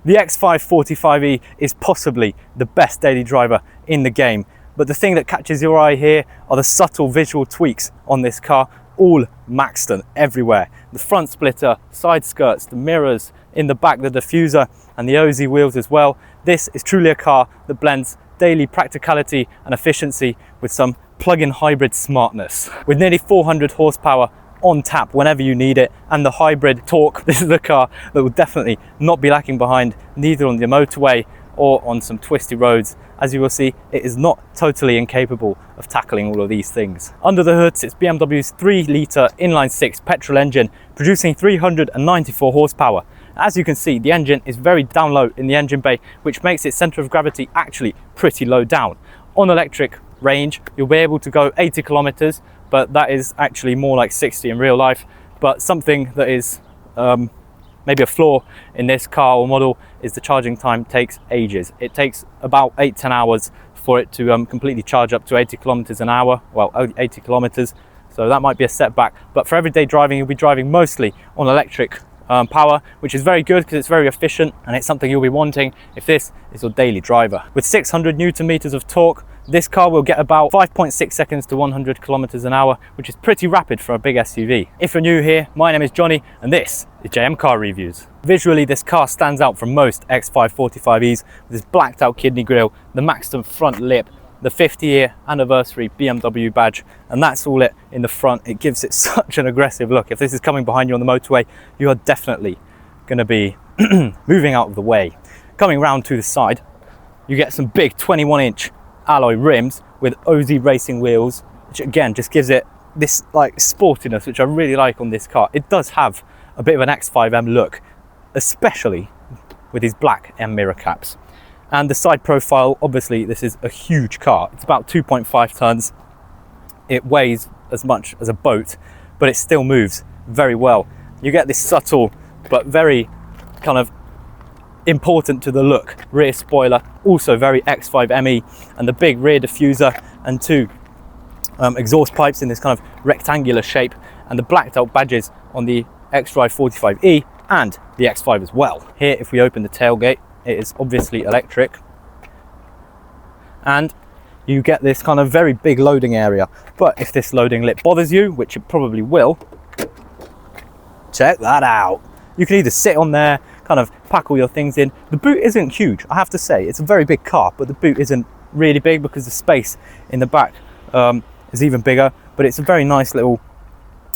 The X5 45e is possibly the best daily driver in the game, but the thing that catches your eye here are the subtle visual tweaks on this car, all Maxton everywhere. The front splitter, side skirts, the mirrors, in the back the diffuser and the OZ wheels as well. This is truly a car that blends daily practicality and efficiency with some plug-in hybrid smartness. With nearly 400 horsepower on tap whenever you need it, and the hybrid torque, this is a car that will definitely not be lacking behind, neither on the motorway or on some twisty roads. As you will see, it is not totally incapable of tackling all of these things. Under the hood sits BMW's 3-litre inline-6 petrol engine, producing 394 horsepower. As you can see, the engine is very down low in the engine bay, which makes its centre of gravity actually pretty low down. On electric range, you'll be able to go 80 kilometers, but that is actually more like 60 in real life. But something that is maybe a flaw in this car or model is the charging time takes ages. It takes about 8-10 hours for it to completely charge up to 80 kilometers an hour, well, 80 kilometers. So that might be a setback, but for everyday driving, you'll be driving mostly on electric power, which is very good because it's very efficient and it's something you'll be wanting if this is your daily driver. With 600 Newton meters of torque, this car will get about 5.6 seconds to 100 kilometers an hour, which is pretty rapid for a big SUV. If you're new here, my name is Johnny and this is JM Car Reviews. Visually, this car stands out from most X5 45Es with this blacked out kidney grille, the Maxton front lip, the 50-year anniversary BMW badge, and that's all it in the front. It gives it such an aggressive look. If this is coming behind you on the motorway, you are definitely going to be moving out of the way. Coming round to the side, you get some big 21-inch alloy rims with OZ racing wheels, which again just gives it this like sportiness, which I really like on this car. It does have a bit of an X5M look, especially with these black M mirror caps. And the side profile, obviously this is a huge car. It's about 2.5 tons. It weighs as much as a boat, but it still moves very well. You get this subtle but very kind of important to the look rear spoiler, also very X5 ME, and the big rear diffuser and two exhaust pipes in this kind of rectangular shape, and the blacked out badges on the xDrive 45e and the X5 as well. Here, if we open the tailgate, it is obviously electric, and you get this kind of very big loading area. But if this loading lip bothers you, which it probably will, check that out. You can either sit on there, kind of pack all your things in. The boot isn't huge, I have to say. It's a very big car, but the boot isn't really big because the space in the back is even bigger. But it's a very nice little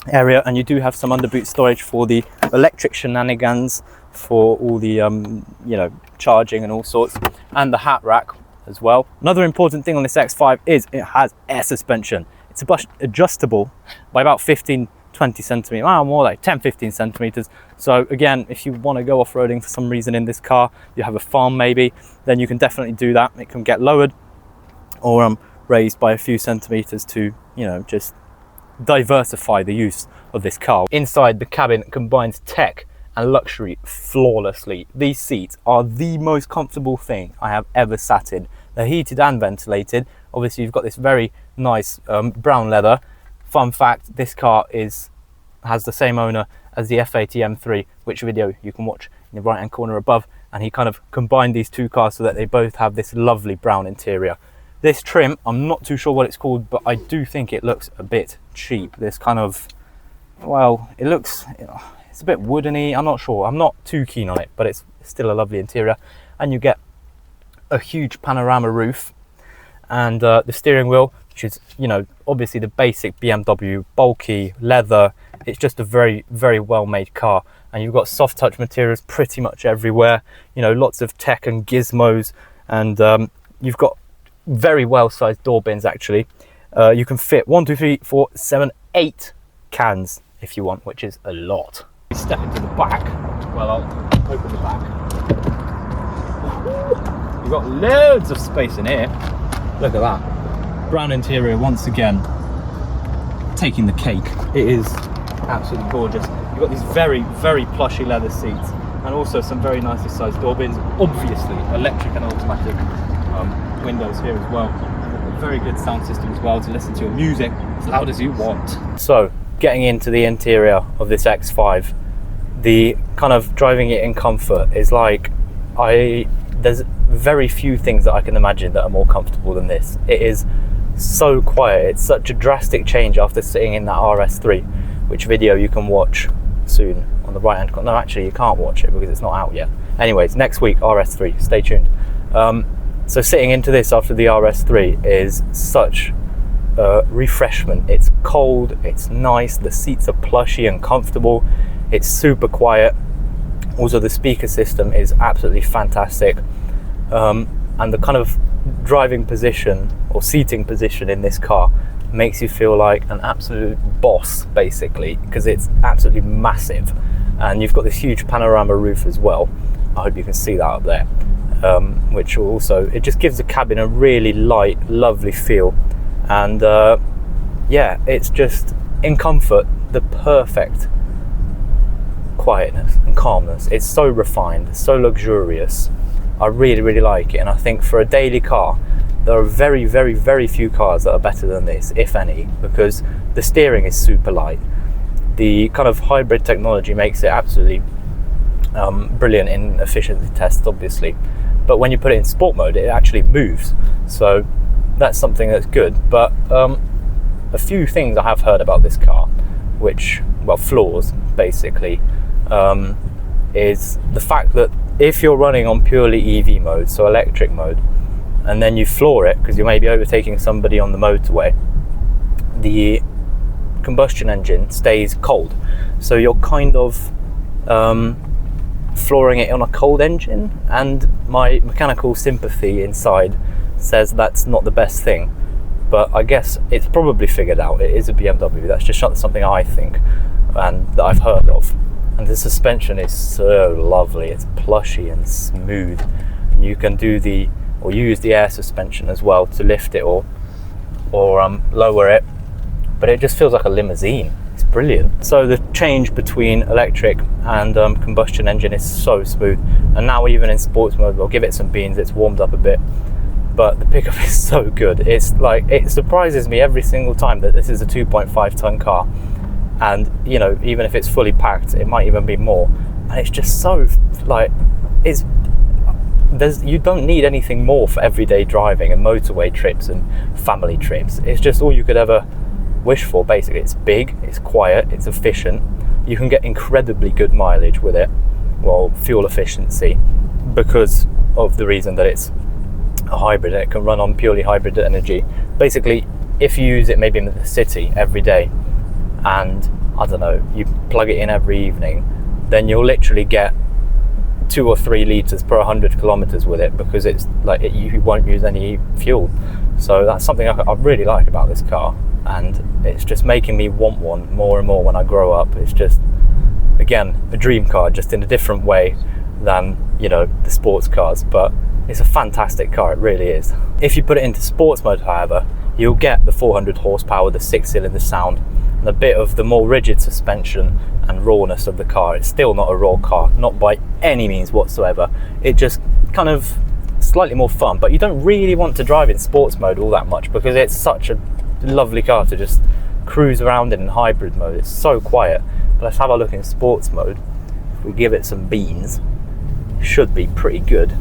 area, and you do have some underboot storage for the electric shenanigans, for all the you know, charging and all sorts, and the hat rack as well. Another important thing on this X5 is it has air suspension. It's adjustable by about 15-20 centimeters, well, more like 10-15 centimeters. So again, if you want to go off-roading for some reason in this car, you have a farm maybe, then you can definitely do that. It can get lowered or raised by a few centimeters to, you know, just diversify the use of this car. Inside, the cabin combines tech and luxury flawlessly. These seats are the most comfortable thing I have ever sat in. They're heated and ventilated. Obviously, you've got this very nice brown leather. Fun fact, this car has the same owner as the F80 M3, which video you can watch in the right hand corner above, and he kind of combined these two cars so that they both have this lovely brown interior. This trim, I'm not too sure what it's called, but I do think it looks a bit cheap. This kind of, well, it looks, it's a bit woodeny. I'm not sure, I'm not too keen on it, but it's still a lovely interior. And you get a huge panorama roof, and the steering wheel, which is, you know, obviously the basic BMW, bulky leather. It's just a very, very well made car, and you've got soft touch materials pretty much everywhere, you know, lots of tech and gizmos, and you've got very well sized door bins actually. You can fit 1, 2, 3, 4, 7, 8 cans if you want, which is a lot. We step into the back. Well, I'll open the back. You've got loads of space in here. Look at that. Brown interior once again, taking the cake. It is absolutely gorgeous. You've got these very, very plushy leather seats, and also some very nicely sized door bins. Obviously, electric and automatic windows here as well. A very good sound system as well to listen to your music as loud as you want. So, getting into the interior of this X5, the kind of driving it in comfort is like there's very few things that I can imagine that are more comfortable than this. It is so quiet. It's such a drastic change after sitting in that RS3, which video you can watch soon on the right hand corner. No, actually you can't watch it because it's not out yet. Anyways, next week RS3, stay tuned. So sitting into this after the RS3 is such refreshment. It's cold, it's nice, the seats are plushy and comfortable, it's super quiet. Also the speaker system is absolutely fantastic, and the kind of driving position or seating position in this car makes you feel like an absolute boss, basically, because it's absolutely massive, and you've got this huge panorama roof as well. I hope you can see that up there, which also, it just gives the cabin a really light, lovely feel. And yeah, it's just, in comfort, the perfect quietness and calmness. It's so refined, so luxurious. I really, really like it. And I think for a daily car, there are very, very, very few cars that are better than this, if any, because the steering is super light. The kind of hybrid technology makes it absolutely brilliant in efficiency tests, obviously. But when you put it in sport mode, it actually moves. So that's something that's good. But a few things I have heard about this car, which, well, flaws basically, is the fact that if you're running on purely EV mode, so electric mode, and then you floor it because you may be overtaking somebody on the motorway, the combustion engine stays cold. So you're kind of flooring it on a cold engine, and my mechanical sympathy inside says that's not the best thing, but I guess it's probably figured out. It is a BMW. That's just something I think and that I've heard of. And the suspension is so lovely. It's plushy and smooth, and you can do use the air suspension as well to lift it or lower it, but it just feels like a limousine. It's brilliant. So the change between electric and combustion engine is so smooth, and now even in sports mode, we'll give it some beans, it's warmed up a bit, but the pickup is so good. It's like, it surprises me every single time that this is a 2.5 ton car, and you know, even if it's fully packed, it might even be more, and it's just so, like, you don't need anything more for everyday driving and motorway trips and family trips. It's just all you could ever wish for, basically. It's big, it's quiet, it's efficient. You can get incredibly good mileage with it, well, fuel efficiency, because of the reason that it's a hybrid and it can run on purely hybrid energy. Basically, if you use it maybe in the city every day, and I don't know, you plug it in every evening, then you'll literally get 2 or 3 litres per 100 kilometers with it, because it's like you won't use any fuel. So that's something I really like about this car, and it's just making me want one more and more when I grow up. It's just, again, a dream car, just in a different way than, you know, the sports cars, but it's a fantastic car, it really is. If you put it into sports mode, however, you'll get the 400 horsepower, the 6-cylinder sound, and a bit of the more rigid suspension and rawness of the car. It's still not a raw car, not by any means whatsoever. It just kind of slightly more fun, but you don't really want to drive in sports mode all that much, because it's such a lovely car to just cruise around in hybrid mode. It's so quiet. But let's have a look in sports mode. If we give it some beans, it should be pretty good.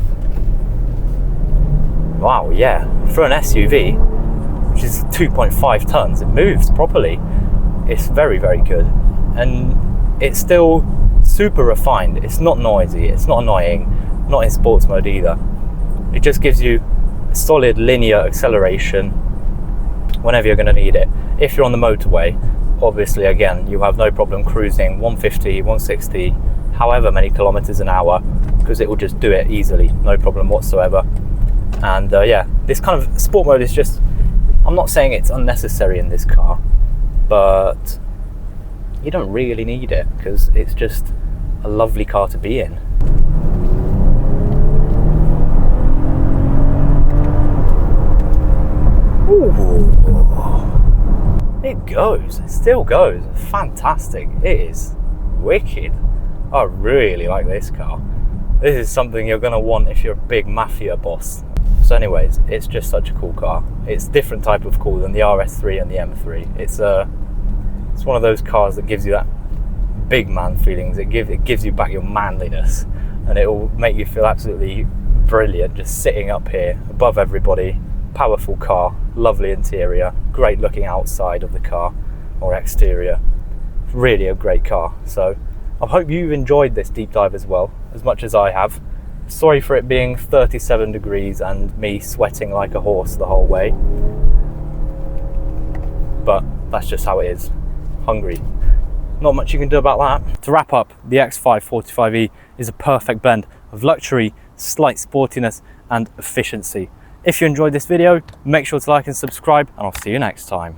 Wow, yeah, for an SUV, which is 2.5 tons, it moves properly. It's very, very good, and it's still super refined. It's not noisy, it's not annoying, not in sports mode either. It just gives you solid linear acceleration whenever you're going to need it. If you're on the motorway, obviously, again, you have no problem cruising 150, 160, however many kilometers an hour, because it will just do it easily, no problem whatsoever. And yeah, this kind of sport mode is just, I'm not saying it's unnecessary in this car, but you don't really need it, because it's just a lovely car to be in. Ooh, it goes, it still goes, fantastic. It is wicked. I really like this car. This is something you're going to want if you're a big mafia boss. So anyways, it's just such a cool car. It's a different type of cool than the RS3 and the M3. It's one of those cars that gives you that big man feelings. It gives you back your manliness, and it will make you feel absolutely brilliant just sitting up here above everybody. Powerful car, lovely interior, great looking outside of the car or exterior. Really a great car. So I hope you've enjoyed this deep dive as well, as much as I have. Sorry for it being 37 degrees and me sweating like a horse the whole way, but that's just how it is. Hungry. Not much you can do about that. To wrap up, the X5 45e is a perfect blend of luxury, slight sportiness and efficiency. If you enjoyed this video, make sure to like and subscribe, and I'll see you next time.